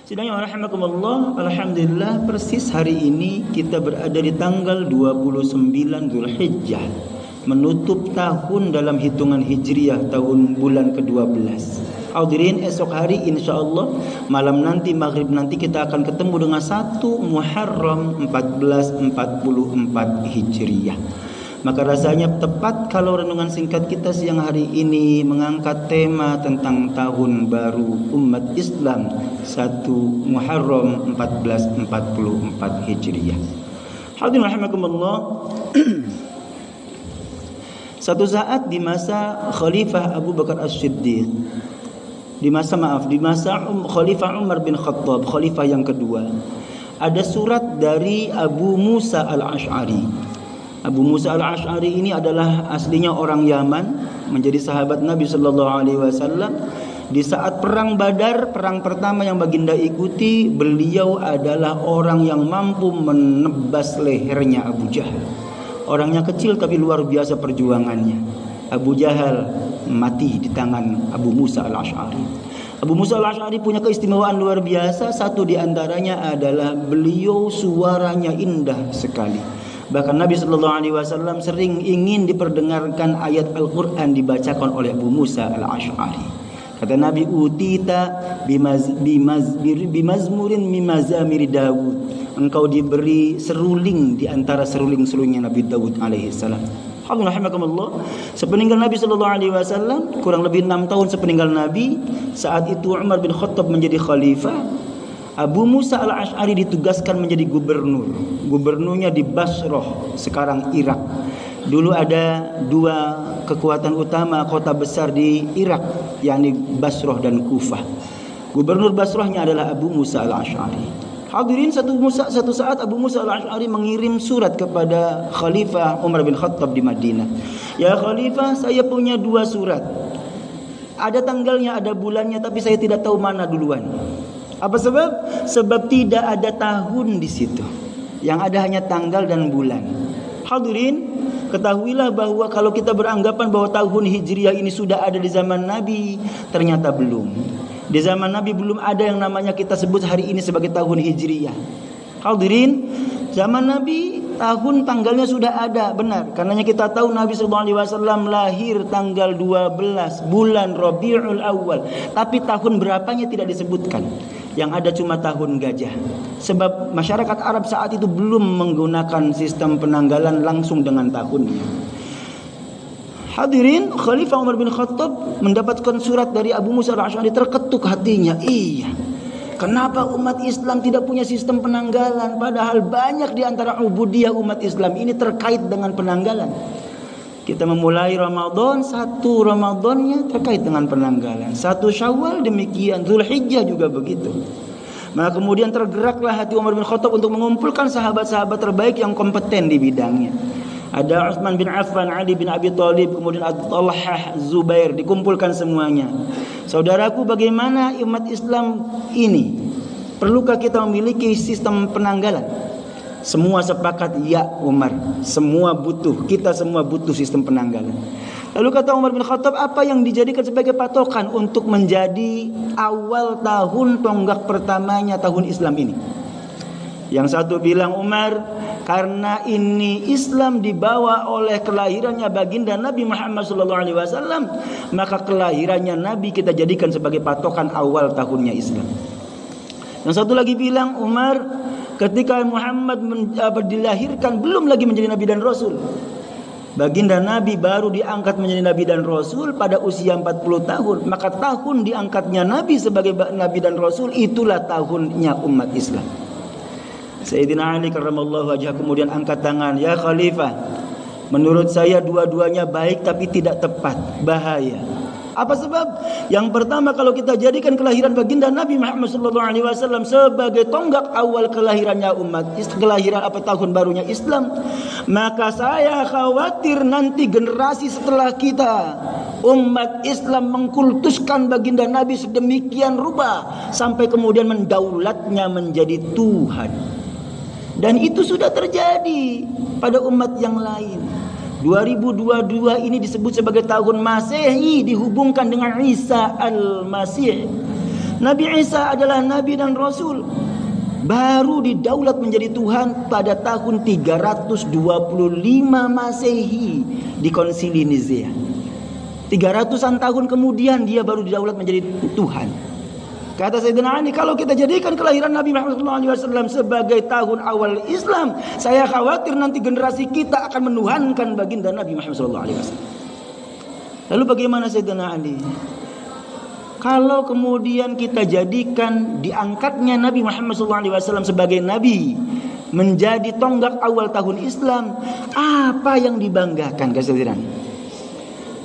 Sidangnya rahimakumullah, alhamdulillah persis hari ini kita berada di tanggal 29 Zulhijjah, menutup tahun dalam hitungan Hijriah, tahun bulan ke-12. Hadirin, esok hari insyaallah malam nanti maghrib nanti kita akan ketemu dengan 1 Muharram 1444 Hijriah. Maka rasanya tepat kalau renungan singkat kita siang hari ini mengangkat tema tentang tahun baru umat Islam 1 Muharram 1444 Hijriah. Hadirin rahimakumullah. Satu saat di masa Khalifah Abu Bakar As-Siddiq, di masa Khalifah Umar bin Khattab, khalifah yang kedua, ada surat dari Abu Musa Al-Asy'ari. Abu Musa Al-Asy'ari ini adalah aslinya orang Yaman, menjadi sahabat Nabi sallallahu alaihi wasallam. Di saat perang Badar, perang pertama yang baginda ikuti, beliau adalah orang yang mampu menebas lehernya Abu Jahal. Orangnya kecil tapi luar biasa perjuangannya. Abu Jahal mati di tangan Abu Musa Al-Asy'ari. Abu Musa Al-Asy'ari punya keistimewaan luar biasa. Satu di antaranya adalah beliau suaranya indah sekali. Bahkan Nabi sallallahu alaihi wasallam sering ingin diperdengarkan ayat Al-Qur'an dibacakan oleh Abu Musa Al-Asy'ari. Kata Nabi, utita bimazmurin mimazamir Daud. Engkau diberi seruling di antara seruling-serulingnya Nabi Daud alaihi salam. Alhamdulillah, sepeninggal Nabi sallallahu alaihi wasallam, kurang lebih 6 tahun sepeninggal Nabi, saat itu Umar bin Khattab menjadi khalifah. Abu Musa Al-Asy'ari ditugaskan menjadi gubernur. Gubernurnya di Basrah, sekarang Irak. Dulu ada 2 kekuatan utama kota besar di Irak, yakni Basrah dan Kufah. Gubernur Basrahnya adalah Abu Musa Al-Asy'ari. Hadirin, satu saat Abu Musa Al-Asy'ari mengirim surat kepada Khalifah Umar bin Khattab di Madinah. Ya Khalifah, saya punya 2 surat. Ada tanggalnya, ada bulannya, tapi saya tidak tahu mana duluan. Apa sebab? Sebab tidak ada tahun di situ. Yang ada hanya tanggal dan bulan. Hadirin, ketahuilah bahwa kalau kita beranggapan bahwa tahun Hijriah ini sudah ada di zaman Nabi, ternyata belum. Di zaman Nabi belum ada yang namanya kita sebut hari ini sebagai tahun Hijriah. Hadirin, zaman Nabi tahun tanggalnya sudah ada, benar. Karenanya kita tahu Nabi SAW lahir tanggal 12 bulan Rabiul Awal. Tapi tahun berapanya tidak disebutkan. Yang ada cuma tahun gajah. Sebab masyarakat Arab saat itu belum menggunakan sistem penanggalan langsung dengan tahunnya. Hadirin, Khalifah Umar bin Khattab mendapatkan surat dari Abu Musa Al-Asy'ari, terketuk hatinya. Iya, kenapa umat Islam tidak punya sistem penanggalan? Padahal banyak di antara ubudiyah umat Islam ini terkait dengan penanggalan. Kita memulai Ramadan, 1 Ramadannya terkait dengan penanggalan. 1 Syawal demikian, Zulhijjah juga begitu. Maka kemudian tergeraklah hati Umar bin Khattab untuk mengumpulkan sahabat-sahabat terbaik yang kompeten di bidangnya. Ada Utsman bin Affan, Ali bin Abi Thalib, kemudian Talhah, Zubair, dikumpulkan semuanya. Saudaraku, bagaimana umat Islam ini? Perlukah kita memiliki sistem penanggalan? Semua sepakat, ya Umar, semua butuh, kita semua butuh sistem penanggalan. Lalu kata Umar bin Khattab, apa yang dijadikan sebagai patokan untuk menjadi awal tahun tonggak pertamanya tahun Islam ini? Yang satu bilang, Umar, karena ini Islam dibawa oleh kelahirannya baginda Nabi Muhammad SAW, maka kelahirannya Nabi kita jadikan sebagai patokan awal tahunnya Islam. Yang satu lagi bilang, Umar, ketika Muhammad dilahirkan belum lagi menjadi Nabi dan Rasul. Baginda Nabi baru diangkat menjadi Nabi dan Rasul pada usia 40 tahun. Maka tahun diangkatnya Nabi sebagai Nabi dan Rasul, itulah tahunnya umat Islam. Sayyidina Ali karramallahu wajhah kemudian angkat tangan, ya Khalifah, menurut saya dua-duanya baik tapi tidak tepat, bahaya. Apa sebab? Yang pertama, kalau kita jadikan kelahiran baginda Nabi Muhammad SAW sebagai tonggak awal kelahirannya umat, kelahiran tahun barunya Islam, maka saya khawatir nanti generasi setelah kita, umat Islam mengkultuskan baginda Nabi sedemikian rupa sampai kemudian mendaulatnya menjadi Tuhan. Dan itu sudah terjadi pada umat yang lain. 2022 ini disebut sebagai tahun Masehi, dihubungkan dengan Isa Al-Masih. Nabi Isa adalah nabi dan rasul, baru didaulat menjadi Tuhan pada tahun 325 Masehi di Konsili Nicea. 300-an tahun kemudian dia baru didaulat menjadi Tuhan. Kata Sayyidina Ali, kalau kita jadikan kelahiran Nabi Muhammad SAW sebagai tahun awal Islam, saya khawatir nanti generasi kita akan menuhankan baginda Nabi Muhammad SAW. Lalu bagaimana Sayyidina Ali? Kalau kemudian kita jadikan diangkatnya Nabi Muhammad SAW sebagai Nabi menjadi tonggak awal tahun Islam, apa yang dibanggakan kata Sayyidina Ali?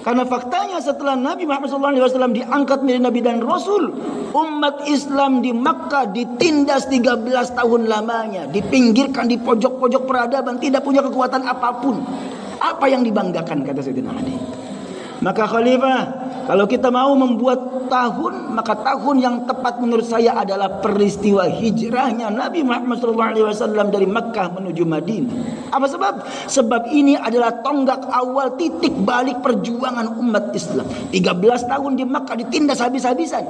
Karena faktanya setelah Nabi Muhammad SAW diangkat menjadi Nabi dan Rasul, umat Islam di Makkah ditindas 13 tahun lamanya, dipinggirkan di pojok-pojok peradaban, tidak punya kekuatan apapun. Apa yang dibanggakan kata Sayyidina Ali? Maka Khalifah, kalau kita mau membuat tahun, maka tahun yang tepat menurut saya adalah peristiwa hijrahnya Nabi Muhammad SAW dari Makkah menuju Madinah. Apa sebab? Sebab ini adalah tonggak awal titik balik perjuangan umat Islam. 13 tahun di Makkah ditindas habis-habisan.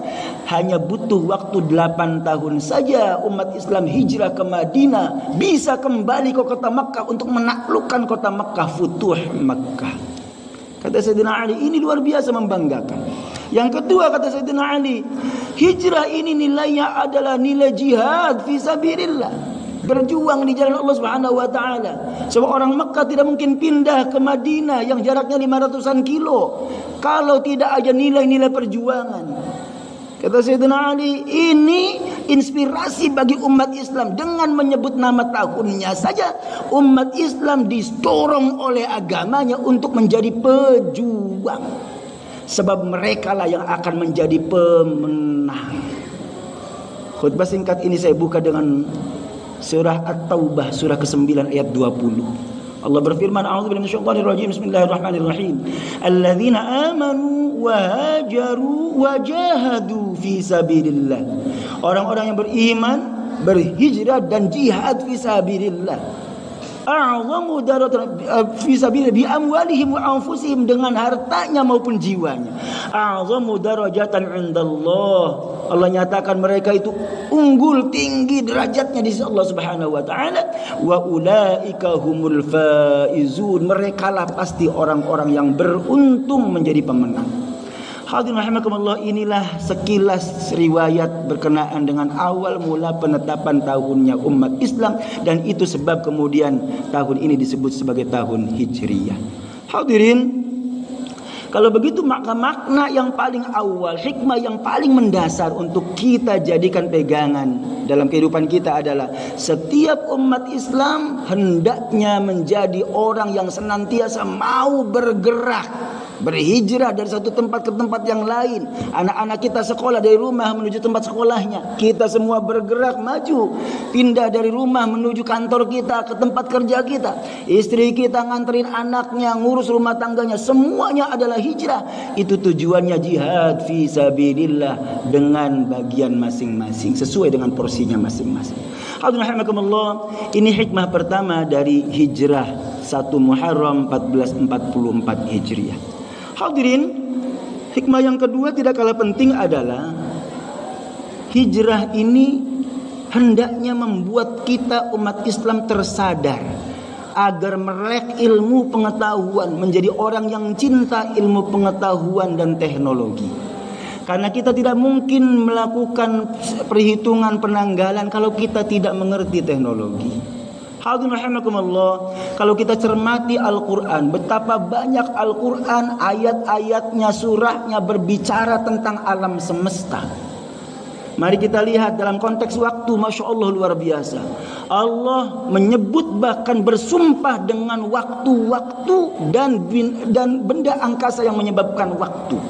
Hanya butuh waktu 8 tahun saja umat Islam hijrah ke Madinah, bisa kembali ke kota Makkah untuk menaklukkan kota Makkah, futuh Makkah. Kata Sayyidina Ali, ini luar biasa membanggakan. Yang kedua kata Sayyidina Ali, hijrah ini nilainya adalah nilai jihad fi sabilillah, berjuang di jalan Allah Subhanahu wa taala. Sebab orang Mekah tidak mungkin pindah ke Madinah yang jaraknya 500-an kilo kalau tidak ada nilai-nilai perjuangan. Kata Sayyidina Ali, ini inspirasi bagi umat Islam. Dengan menyebut nama tahunnya saja, umat Islam didorong oleh agamanya untuk menjadi pejuang. Sebab mereka lah yang akan menjadi pemenang. Khutbah singkat ini saya buka dengan surah At-Taubah, surah ke-9 ayat 20. Allah berfirman, a'udzubillahi minasyaitonir rajim, bismillahirrahmanirrahim. Alladzina amanu wa hajaru wa jahadu fi sabilillah. Orang-orang yang beriman, berhijrah dan jihad fi sabilillah. A'zamu darajatan fi sabilillah bi amwalihim wa anfusihim, dengan hartanya maupun jiwanya. A'zamu darajatan indallah. Allah nyatakan mereka itu unggul tinggi derajatnya di sisi Allah Subhanahu wa taala. Wa ulaika humul faizun. Merekalah pasti orang-orang yang beruntung menjadi pemenang. Hadirin rahimakumullah, inilah sekilas riwayat berkenaan dengan awal mula penetapan tahunnya umat Islam, dan itu sebab kemudian tahun ini disebut sebagai tahun Hijriyah. Hadirin, kalau begitu maka makna yang paling awal, hikmah yang paling mendasar untuk kita jadikan pegangan dalam kehidupan kita adalah setiap umat Islam hendaknya menjadi orang yang senantiasa mau bergerak, berhijrah dari satu tempat ke tempat yang lain. Anak-anak kita sekolah dari rumah menuju tempat sekolahnya. Kita semua bergerak maju, pindah dari rumah menuju kantor kita, ke tempat kerja kita. Istri kita nganterin anaknya, ngurus rumah tangganya, semuanya adalah hijrah. Itu tujuannya jihad fi sabilillah dengan bagian masing-masing, sesuai dengan porsinya masing-masing. Hadirin rahimakumullah, ini hikmah pertama dari hijrah 1 Muharram 1444 Hijriah. Hadirin, hikmah yang kedua tidak kalah penting adalah hijrah ini hendaknya membuat kita umat Islam tersadar agar melek ilmu pengetahuan, menjadi orang yang cinta ilmu pengetahuan dan teknologi. Karena kita tidak mungkin melakukan perhitungan penanggalan kalau kita tidak mengerti teknologi. Hadirin rahimakumullah, kalau kita cermati Al-Quran, betapa banyak Al-Quran ayat-ayatnya, surahnya berbicara tentang alam semesta. Mari kita lihat dalam konteks waktu, Masya Allah luar biasa. Allah menyebut bahkan bersumpah dengan waktu-waktu dan benda angkasa yang menyebabkan waktu.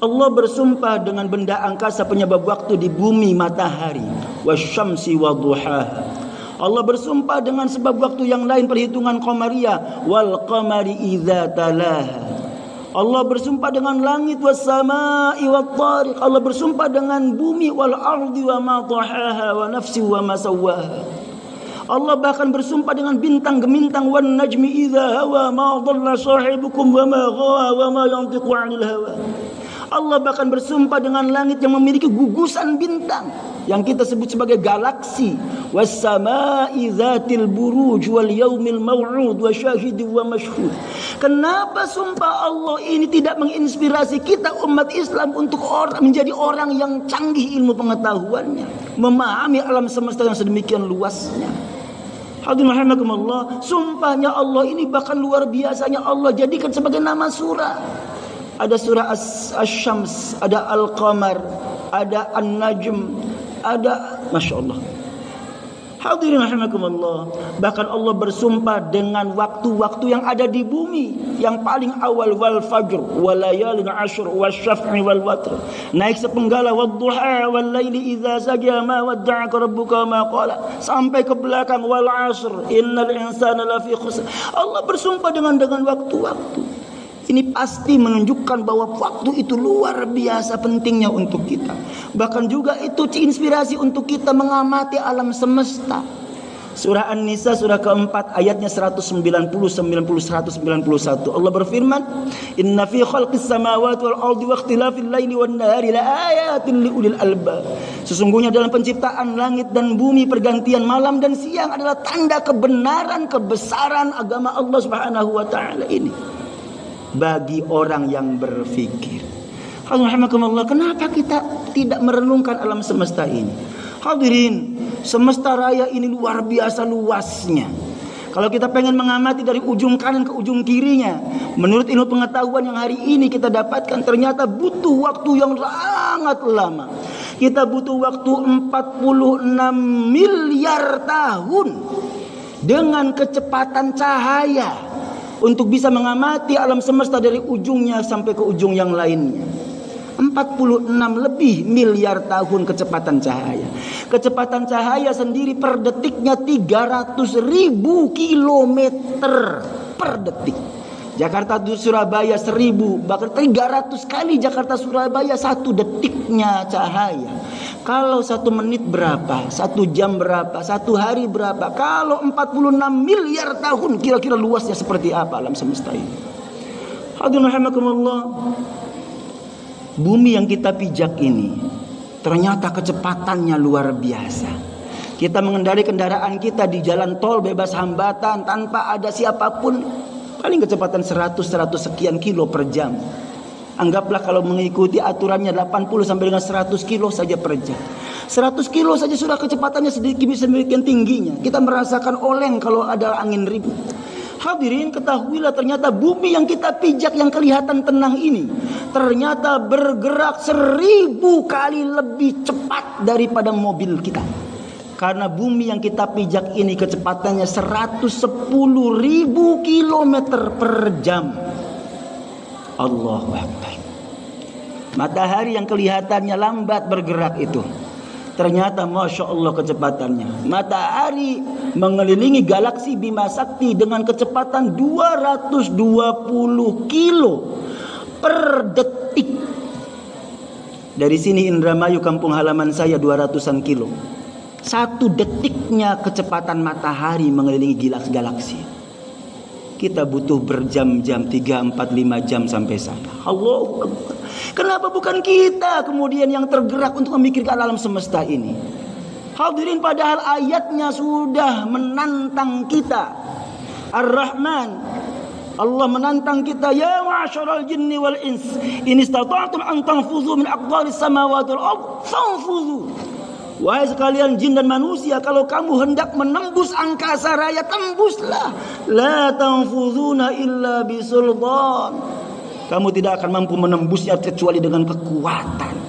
Allah bersumpah dengan benda angkasa penyebab waktu di bumi, matahari, wasyamsi wadduhaha. Allah bersumpah dengan sebab waktu yang lain, perhitungan qamariyah, wal qamari idza talaha. Allah bersumpah dengan langit, was samai wat tariq. Allah bersumpah dengan bumi, wal ardi wa ma tahaha, wa nafsi wa ma sawaha. Allah bahkan bersumpah dengan bintang gemintang, wan najmi idza hawa ma dhalla sahibukum wa ma ghawa wa ma yantiqu 'anil hawa. Allah bahkan bersumpah dengan langit yang memiliki gugusan bintang yang kita sebut sebagai galaksi. Was-samaa'i dzatil buruj wal yaumil maw'ud wa syahidin wa mashhud. Kenapa sumpah Allah ini tidak menginspirasi kita umat Islam untuk menjadi orang yang canggih ilmu pengetahuannya, memahami alam semesta yang sedemikian luasnya? Hadirin rahimakumullah, sumpahnya Allah ini bahkan luar biasanya Allah jadikan sebagai nama surah. Ada surah Asy-Syams, ada Al-Qamar, ada An-Najm, ada Masya Allah. Hadirin rahimakumullah, bahkan Allah bersumpah dengan waktu-waktu yang ada di bumi. Yang paling awal, wal fajr wal layalin ashr wasyaf'i wal watr. Naik sepenggala, wadduha wal laili idza saja ma wadda'aka rabbuka ma qala. Sampai ke belakang, wal asr innal insana lafi khusr. Allah bersumpah dengan waktu-waktu. Ini pasti menunjukkan bahwa waktu itu luar biasa pentingnya untuk kita. Bahkan juga itu inspirasi untuk kita mengamati alam semesta. Surah An-Nisa surah keempat ayatnya 190, 90, 191. Allah berfirman, "Inna fi khalqis samawati wal ardi wa ikhtilafil laili wan nahari laayatin liulil albab." Sesungguhnya dalam penciptaan langit dan bumi, pergantian malam dan siang adalah tanda kebenaran, kebesaran agama Allah Subhanahu wa taala ini bagi orang yang berfikir. Alhamdulillah, kenapa kita tidak merenungkan alam semesta ini? Hadirin, semesta raya ini luar biasa luasnya. Kalau kita pengen mengamati dari ujung kanan ke ujung kirinya, menurut ilmu pengetahuan yang hari ini kita dapatkan, ternyata butuh waktu yang sangat lama. Kita butuh waktu 46 miliar tahun dengan kecepatan cahaya untuk bisa mengamati alam semesta dari ujungnya sampai ke ujung yang lainnya. 46 lebih miliar tahun kecepatan cahaya. Kecepatan cahaya sendiri per detiknya 300.000 kilometer per detik. Jakarta Surabaya 1000, bahkan 300 kali Jakarta Surabaya 1 detiknya cahaya. Kalau 1 menit berapa? 1 jam berapa? 1 hari berapa? Kalau 46 miliar tahun, kira-kira luasnya seperti apa alam semesta ini? Hadirin rahimakumullah, bumi yang kita pijak ini ternyata kecepatannya luar biasa. Kita mengendari kendaraan kita di jalan tol bebas hambatan tanpa ada siapapun, paling kecepatan 100 sekian kilo per jam. Anggaplah kalau mengikuti aturannya 80 sampai dengan 100 kilo saja per jam. 100 kilo saja sudah kecepatannya sedemikian tingginya. Kita merasakan oleng kalau ada angin ribut. Hadirin, ketahuilah ternyata bumi yang kita pijak yang kelihatan tenang ini ternyata bergerak 1000 kali lebih cepat daripada mobil kita. Karena bumi yang kita pijak ini kecepatannya 110.000 kilometer per jam. Allahu Akbar. Matahari yang kelihatannya lambat bergerak itu, ternyata Masya Allah kecepatannya. Matahari mengelilingi galaksi Bima Sakti dengan kecepatan 220 kilo per detik. Dari sini Indramayu kampung halaman saya 200-an kilo. 1 detiknya kecepatan matahari mengelilingi galaksi. Kita butuh berjam-jam, 3, 4, 5 jam sampai sana. Allah, kenapa bukan kita kemudian yang tergerak untuk memikirkan alam semesta ini? Hadirin, padahal ayatnya sudah menantang kita. Ar-Rahman, Allah menantang kita, ya ma'asyaral jinni wal ins, in istata'tum an tanfudhu min aqdaris samawati wal ardh fanfudhu. Wahai sekalian jin dan manusia, kalau kamu hendak menembus angkasa raya, tembuslah. La tanfudhuna illa bisultan. Kamu tidak akan mampu menembusnya kecuali dengan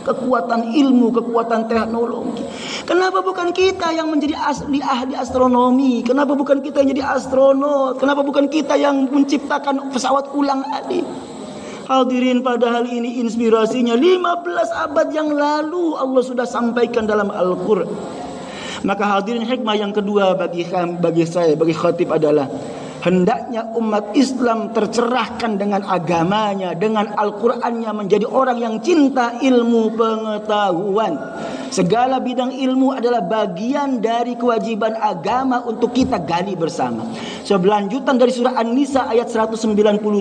kekuatan ilmu, kekuatan teknologi. Kenapa bukan kita yang menjadi ahli astronomi? Kenapa bukan kita yang jadi astronot? Kenapa bukan kita yang menciptakan pesawat ulang-alik? Hadirin, padahal ini inspirasinya 15 abad yang lalu Allah sudah sampaikan dalam Al-Quran. Maka hadirin, hikmah yang kedua bagi saya, bagi khatib adalah Hendaknya umat Islam tercerahkan dengan agamanya, dengan Al-Qur'annya, menjadi orang yang cinta ilmu pengetahuan. Segala bidang ilmu adalah bagian dari kewajiban agama untuk kita gali bersama. Sebelanjutan dari surah An-Nisa ayat 190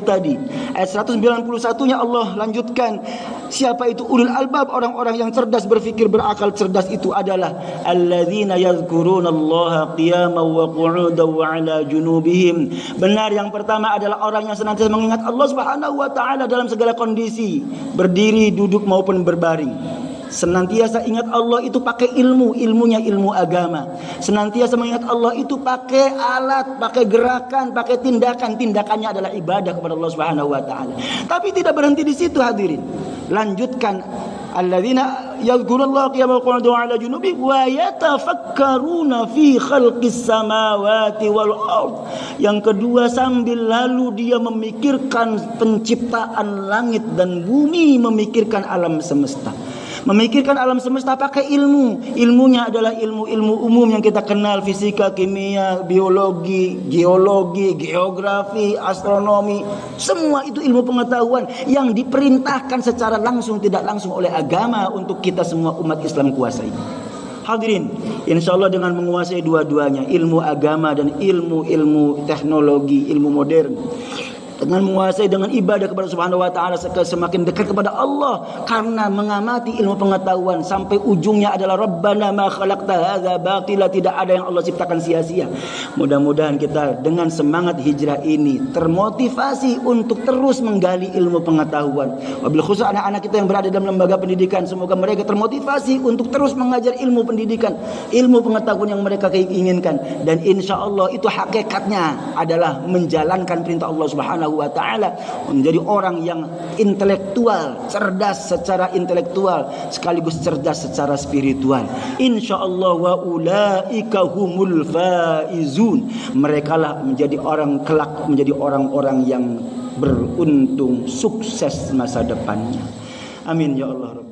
tadi. Ayat 191-nya Allah lanjutkan, siapa itu ulul albab, orang-orang yang cerdas berfikir, berakal cerdas itu adalah alladzina yadhkurunallaha qiyaman wa qu'udan wa 'ala junubihim. Benar, yang pertama adalah orang yang senantiasa mengingat Allah Subhanahu wa taala dalam segala kondisi, berdiri, duduk maupun berbaring. Senantiasa ingat Allah itu pakai ilmu, ilmunya ilmu agama. Senantiasa mengingat Allah itu pakai alat, pakai gerakan, pakai tindakan. Tindakannya adalah ibadah kepada Allah Subhanahu wa taala. Tapi tidak berhenti di situ hadirin. Lanjutkan, alladzina yadhkurullaha qiyaman wa qu'udan wa 'ala junubihim wa yatafakkaruna fi khalqis samawati wal ard. Yang kedua, sambil lalu dia memikirkan penciptaan langit dan bumi, memikirkan alam semesta. Memikirkan alam semesta pakai ilmu. Ilmunya adalah ilmu-ilmu umum yang kita kenal, fisika, kimia, biologi, geologi, geografi, astronomi. Semua itu ilmu pengetahuan yang diperintahkan secara langsung tidak langsung oleh agama untuk kita semua umat Islam kuasai. Hadirin, insyaallah dengan menguasai dua-duanya, ilmu agama dan ilmu teknologi, ilmu modern, dengan menguasai dengan ibadah kepada Subhanahu wa taala, semakin dekat kepada Allah karena mengamati ilmu pengetahuan sampai ujungnya adalah Rabbana ma khalaqta hadza batila, tidak ada yang Allah ciptakan sia-sia. Mudah-mudahan kita dengan semangat hijrah ini termotivasi untuk terus menggali ilmu pengetahuan. Wabil khusus anak-anak kita yang berada dalam lembaga pendidikan, semoga mereka termotivasi untuk terus mengajar ilmu pendidikan, ilmu pengetahuan yang mereka inginkan, dan insyaallah itu hakikatnya adalah menjalankan perintah Allah Subhanahu wa ta'ala, menjadi orang yang intelektual, cerdas secara intelektual sekaligus cerdas secara spiritual. Insyaallah wa ulaika humul faizun. Merekalah menjadi orang kelak, menjadi orang-orang yang beruntung, sukses masa depannya. Amin ya Allah.